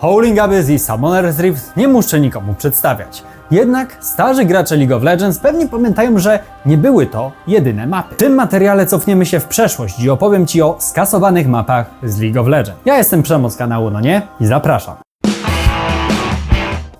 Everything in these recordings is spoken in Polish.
Howling Abyss i Summoner's Rift nie muszę nikomu przedstawiać. Jednak starzy gracze League of Legends pewnie pamiętają, że nie były to jedyne mapy. W tym materiale cofniemy się w przeszłość i opowiem Ci o skasowanych mapach z League of Legends. Ja jestem Przemo z kanału, no nie? I zapraszam.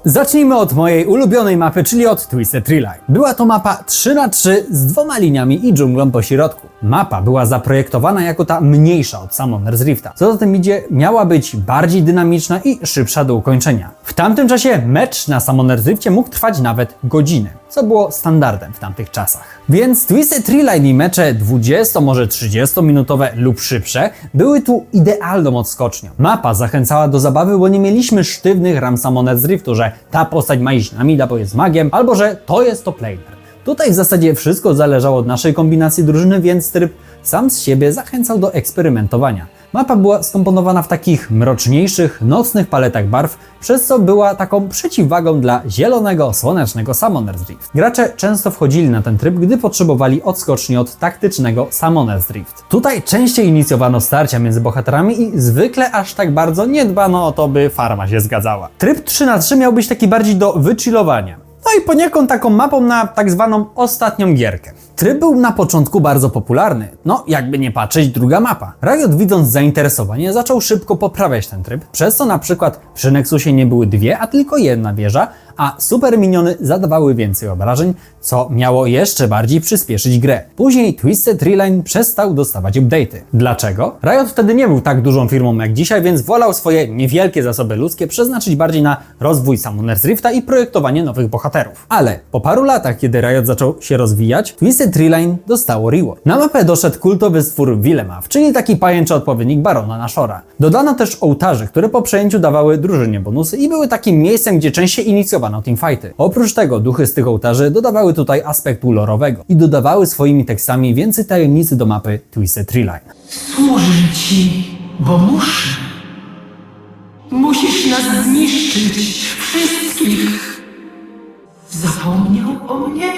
Zacznijmy od mojej ulubionej mapy, czyli od Twisted Tree Line. Była to mapa 3x3 z 2 liniami i dżunglą po środku. Mapa była zaprojektowana jako ta mniejsza od Summoner's Rifta. Co za tym idzie, miała być bardziej dynamiczna i szybsza do ukończenia. W tamtym czasie mecz na Summoner's Riftie mógł trwać nawet godzinę, co było standardem w tamtych czasach. Więc Twisted Tree Line i mecze 20, może 30 minutowe lub szybsze były tu idealną odskocznią. Mapa zachęcała do zabawy, bo nie mieliśmy sztywnych ram Summoner's Riftu, że ta postać ma iść na mida, bo jest magiem, albo że to jest top laner. Tutaj w zasadzie wszystko zależało od naszej kombinacji drużyny, więc tryb sam z siebie zachęcał do eksperymentowania. Mapa była skomponowana w takich mroczniejszych, nocnych paletach barw, przez co była taką przeciwwagą dla zielonego, słonecznego Summoner's Rift. Gracze często wchodzili na ten tryb, gdy potrzebowali odskoczni od taktycznego Summoner's Rift. Tutaj częściej inicjowano starcia między bohaterami i zwykle aż tak bardzo nie dbano o to, by farma się zgadzała. Tryb 3x3 miał być taki bardziej do wychillowania. No i poniekąd taką mapą na tak zwaną ostatnią gierkę. Tryb był na początku bardzo popularny, no jakby nie patrzeć, druga mapa. Riot, widząc zainteresowanie, zaczął szybko poprawiać ten tryb, przez co na przykład przy Nexusie nie były dwie, a tylko jedna wieża, a super miniony zadawały więcej obrażeń, co miało jeszcze bardziej przyspieszyć grę. Później Twisted Tree Line przestał dostawać update'y. Dlaczego? Riot wtedy nie był tak dużą firmą jak dzisiaj, więc wolał swoje niewielkie zasoby ludzkie przeznaczyć bardziej na rozwój Summoner's Rifta i projektowanie nowych bohaterów. Ale po paru latach, kiedy Riot zaczął się rozwijać, Twisted Tree Line dostało rework. Na mapę doszedł kultowy stwór Wilemaw, czyli taki pajęczy odpowiednik Barona Nashora. Dodano też ołtarze, które po przejęciu dawały drużynie bonusy i były takim miejscem, gdzie częściej inicjowano teamfighty. Oprócz tego duchy z tych ołtarzy dodawały tutaj aspektu lorowego i dodawały swoimi tekstami więcej tajemnicy do mapy Twisted Tree Line. Służę ci, bo muszę. Musisz nas zniszczyć wszystkich. Zapomniał o mnie?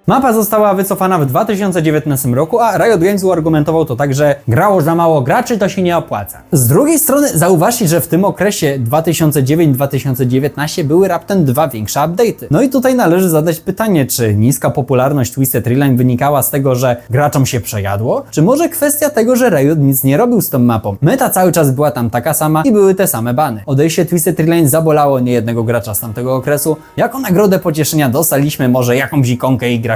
Mapa została wycofana w 2019 roku, a Riot Games uargumentował to tak, że grało za mało graczy, to się nie opłaca. Z drugiej strony zauważcie, że w tym okresie 2009-2019 były raptem dwa większe update'y. No i tutaj należy zadać pytanie, czy niska popularność Twisted Tree Line wynikała z tego, że graczom się przejadło, czy może kwestia tego, że Riot nic nie robił z tą mapą. Meta cały czas była tam taka sama i były te same bany. Odejście Twisted Tree Line zabolało niejednego gracza z tamtego okresu. Jako nagrodę pocieszenia dostaliśmy może jakąś ikonkę i graffiti,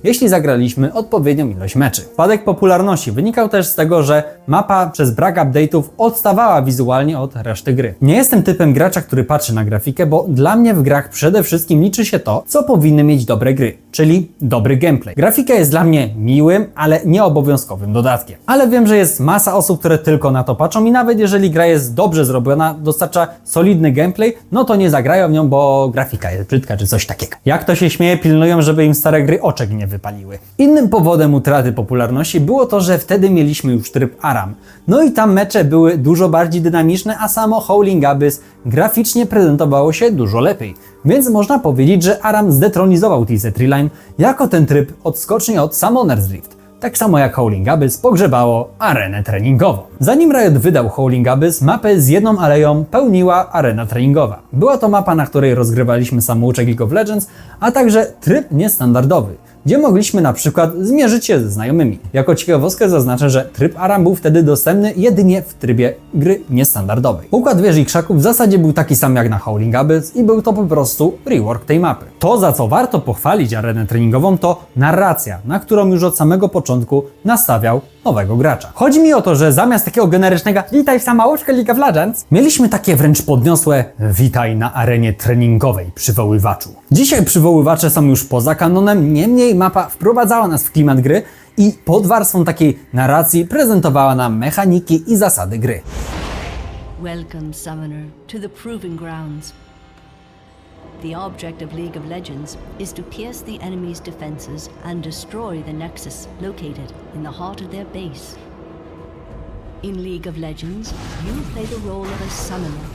jeśli zagraliśmy odpowiednią ilość meczy. Spadek popularności wynikał też z tego, że mapa przez brak update'ów odstawała wizualnie od reszty gry. Nie jestem typem gracza, który patrzy na grafikę, bo dla mnie w grach przede wszystkim liczy się to, co powinny mieć dobre gry, czyli dobry gameplay. Grafika jest dla mnie miłym, ale nieobowiązkowym dodatkiem. Ale wiem, że jest masa osób, które tylko na to patrzą i nawet jeżeli gra jest dobrze zrobiona, dostarcza solidny gameplay, no to nie zagrają w nią, bo grafika jest brzydka czy coś takiego. Jak to się śmieje, pilnują, żeby im stare gry oczek nie wypaliły. Innym powodem utraty popularności było to, że wtedy mieliśmy już tryb ARAM. No i tam mecze były dużo bardziej dynamiczne, a samo Howling Abyss graficznie prezentowało się dużo lepiej. Więc można powiedzieć, że ARAM zdetronizował Twisted Tree Line jako ten tryb odskoczni od Summoner's Rift. Tak samo jak Howling Abyss pogrzebało arenę treningową. Zanim Riot wydał Howling Abyss, mapę z jedną aleją pełniła arena treningowa. Była to mapa, na której rozgrywaliśmy samouczek League of Legends, a także tryb niestandardowy, gdzie mogliśmy na przykład zmierzyć się ze znajomymi. Jako ciekawostkę zaznaczę, że tryb ARAM był wtedy dostępny jedynie w trybie gry niestandardowej. Układ wież i krzaków w zasadzie był taki sam jak na Howling Abyss i był to po prostu rework tej mapy. To, za co warto pochwalić arenę treningową, to narracja, na którą już od samego początku nastawiał nowego gracza. Chodzi mi o to, że zamiast takiego generycznego "witaj w samouczkę League of Legends", mieliśmy takie wręcz podniosłe "witaj na arenie treningowej, przywoływaczu". Dzisiaj przywoływacze są już poza kanonem, niemniej mapa wprowadzała nas w klimat gry i pod warstwą takiej narracji prezentowała nam mechaniki i zasady gry. Welcome, Summoner, to the Proving Grounds. The object of League of Legends is to pierce the enemy's defenses and destroy the Nexus located in the heart of their base. In League of Legends, you play the role of a summoner,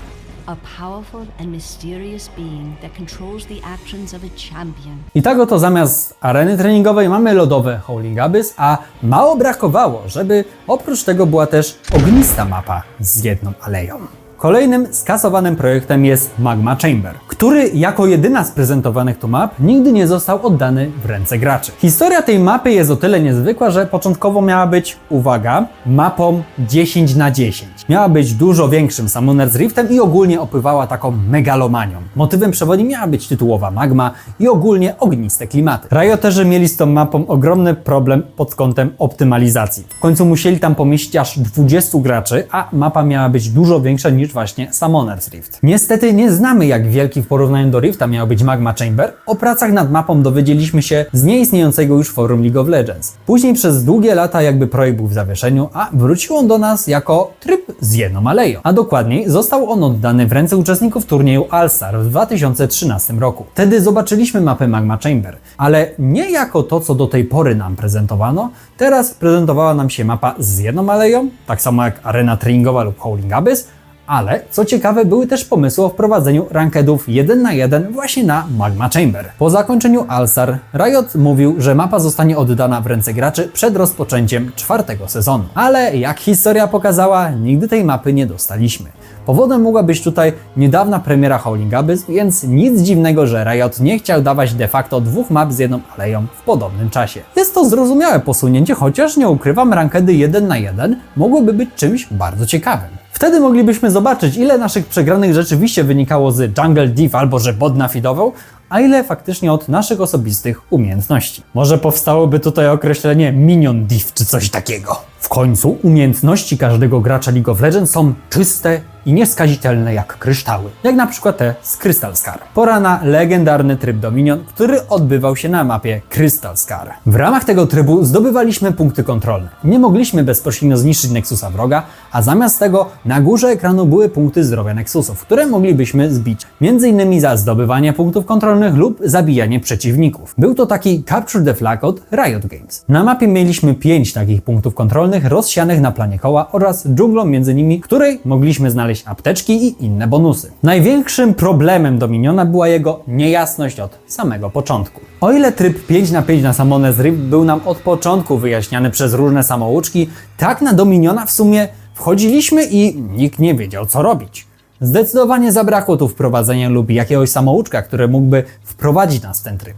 a powerful and mysterious being that controls the actions of a champion. I tak oto zamiast areny treningowej mamy lodowe Howling Abyss, a mało brakowało, żeby oprócz tego była też ognista mapa z jedną aleją. Kolejnym skasowanym projektem jest Magma Chamber, który jako jedyna z prezentowanych tu map nigdy nie został oddany w ręce graczy. Historia tej mapy jest o tyle niezwykła, że początkowo miała być, uwaga, mapą 10×10. Miała być dużo większym Summoner's Riftem i ogólnie opływała taką megalomanią. Motywem przewodnim miała być tytułowa magma i ogólnie ogniste klimaty. Rioterzy mieli z tą mapą ogromny problem pod kątem optymalizacji. W końcu musieli tam pomieścić aż 20 graczy, a mapa miała być dużo większa niż właśnie Summoner's Rift. Niestety nie znamy, jak wielki w porównaniu do Rifta miał być Magma Chamber. O pracach nad mapą dowiedzieliśmy się z nieistniejącego już forum League of Legends. Później przez długie lata jakby projekt był w zawieszeniu, a wrócił on do nas jako tryb z jedną aleją. A dokładniej został on oddany w ręce uczestników turnieju All-Star w 2013 roku. Wtedy zobaczyliśmy mapę Magma Chamber, ale nie jako to, co do tej pory nam prezentowano. Teraz prezentowała nam się mapa z jedną aleją, tak samo jak arena treningowa lub Howling Abyss, ale co ciekawe, były też pomysły o wprowadzeniu rankedów 1×1 właśnie na Magma Chamber. Po zakończeniu All-Star Riot mówił, że mapa zostanie oddana w ręce graczy przed rozpoczęciem 4. sezonu. Ale jak historia pokazała, nigdy tej mapy nie dostaliśmy. Powodem mogła być tutaj niedawna premiera Howling Abyss, więc nic dziwnego, że Riot nie chciał dawać de facto 2 map z jedną aleją w podobnym czasie. Jest to zrozumiałe posunięcie, chociaż nie ukrywam, rankedy 1×1 mogłyby być czymś bardzo ciekawym. Wtedy moglibyśmy zobaczyć, ile naszych przegranych rzeczywiście wynikało z Jungle Div albo że bot nafidował, a ile faktycznie od naszych osobistych umiejętności. Może powstałoby tutaj określenie Minion Div czy coś takiego. W końcu umiejętności każdego gracza League of Legends są czyste i nieskazitelne jak kryształy, jak na przykład te z Crystal Scar. Pora na legendarny tryb Dominion, który odbywał się na mapie Crystal Scar. W ramach tego trybu zdobywaliśmy punkty kontrolne. Nie mogliśmy bezpośrednio zniszczyć Nexusa wroga, a zamiast tego na górze ekranu były punkty zdrowia Nexusów, które moglibyśmy zbić. Między innymi za zdobywanie punktów kontrolnych lub zabijanie przeciwników. Był to taki Capture the Flag od Riot Games. Na mapie mieliśmy 5 takich punktów kontrolnych rozsianych na planie koła oraz dżunglą między nimi, której mogliśmy znaleźć apteczki i inne bonusy. Największym problemem Dominiona była jego niejasność od samego początku. O ile tryb 5×5 na Summoner's Rift był nam od początku wyjaśniany przez różne samouczki, tak na Dominiona w sumie wchodziliśmy i nikt nie wiedział, co robić. Zdecydowanie zabrakło tu wprowadzenia lub jakiegoś samouczka, który mógłby wprowadzić nas w ten tryb.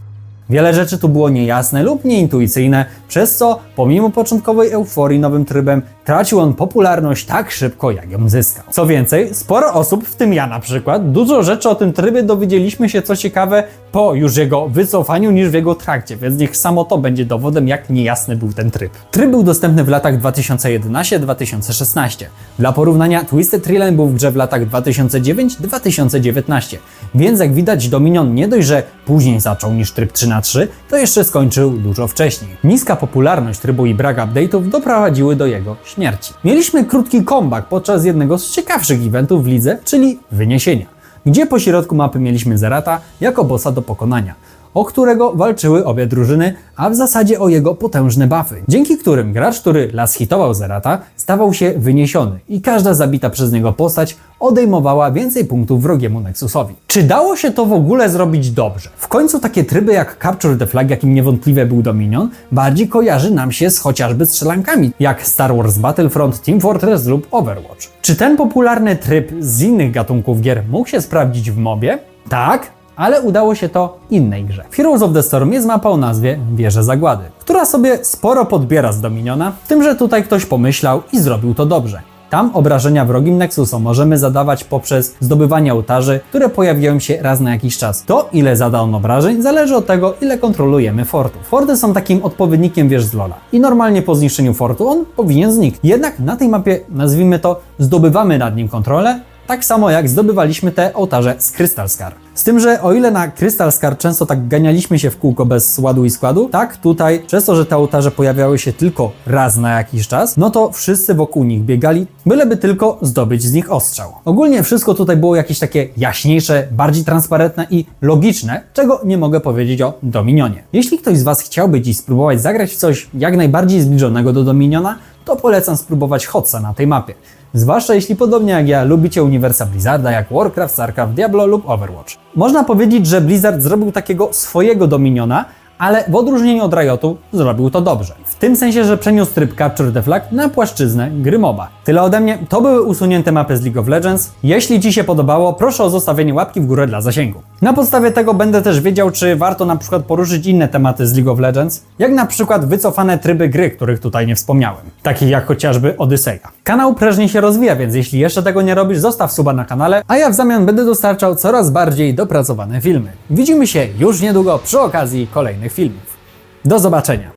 Wiele rzeczy tu było niejasne lub nieintuicyjne, przez co pomimo początkowej euforii nowym trybem tracił on popularność tak szybko, jak ją zyskał. Co więcej, sporo osób, w tym ja na przykład, dużo rzeczy o tym trybie dowiedzieliśmy się, co ciekawe, po już jego wycofaniu niż w jego trakcie, więc niech samo to będzie dowodem, jak niejasny był ten tryb. Tryb był dostępny w latach 2011-2016. Dla porównania, Twisted Treeline był w grze w latach 2009-2019, więc jak widać, Dominion nie dość, że później zaczął niż tryb 3×3, to jeszcze skończył dużo wcześniej. Niska popularność trybu i brak update'ów doprowadziły do jego śmierci. Mieliśmy krótki comeback podczas jednego z ciekawszych eventów w lidze, czyli Wyniesienia, gdzie po środku mapy mieliśmy Zerata jako bossa do pokonania, o którego walczyły obie drużyny, a w zasadzie o jego potężne buffy, dzięki którym gracz, który last hitował Zerata, stawał się wyniesiony i każda zabita przez niego postać odejmowała więcej punktów wrogiemu Nexusowi. Czy dało się to w ogóle zrobić dobrze? W końcu takie tryby jak Capture the Flag, jakim niewątpliwie był Dominion, bardziej kojarzy nam się z chociażby strzelankami, jak Star Wars Battlefront, Team Fortress lub Overwatch. Czy ten popularny tryb z innych gatunków gier mógł się sprawdzić w mobie? Tak, ale udało się to innej grze. W Heroes of the Storm jest mapa o nazwie Wieże Zagłady, która sobie sporo podbiera z Dominiona, w tym, że tutaj ktoś pomyślał i zrobił to dobrze. Tam obrażenia wrogim Nexusom możemy zadawać poprzez zdobywanie ołtarzy, które pojawiają się raz na jakiś czas. To, ile zada on obrażeń, zależy od tego, ile kontrolujemy fortów. Forty są takim odpowiednikiem wież z LoL'a i normalnie po zniszczeniu fortu on powinien zniknąć. Jednak na tej mapie, nazwijmy to, zdobywamy nad nim kontrolę, tak samo jak zdobywaliśmy te ołtarze z Crystal Scar. Z tym, że o ile na Crystal Scar często tak ganialiśmy się w kółko bez ładu i składu, tak tutaj, przez to, że te ołtarze pojawiały się tylko raz na jakiś czas, no to wszyscy wokół nich biegali, byleby tylko zdobyć z nich ostrzał. Ogólnie wszystko tutaj było jakieś takie jaśniejsze, bardziej transparentne i logiczne, czego nie mogę powiedzieć o Dominionie. Jeśli ktoś z Was chciałby dziś spróbować zagrać w coś jak najbardziej zbliżonego do Dominiona, to polecam spróbować Hotsa na tej mapie. Zwłaszcza jeśli podobnie jak ja lubicie uniwersa Blizzarda jak Warcraft, Starcraft, Diablo lub Overwatch. Można powiedzieć, że Blizzard zrobił takiego swojego Dominiona, ale w odróżnieniu od Riotu zrobił to dobrze. W tym sensie, że przeniósł tryb Capture the Flag na płaszczyznę gry MOBA. Tyle ode mnie, to były usunięte mapy z League of Legends. Jeśli Ci się podobało, proszę o zostawienie łapki w górę dla zasięgu. Na podstawie tego będę też wiedział, czy warto na przykład poruszyć inne tematy z League of Legends, jak na przykład wycofane tryby gry, których tutaj nie wspomniałem, takich jak chociażby Odyseja. Kanał prężnie się rozwija, więc jeśli jeszcze tego nie robisz, zostaw suba na kanale, a ja w zamian będę dostarczał coraz bardziej dopracowane filmy. Widzimy się już niedługo przy okazji kolejnych filmów. Do zobaczenia!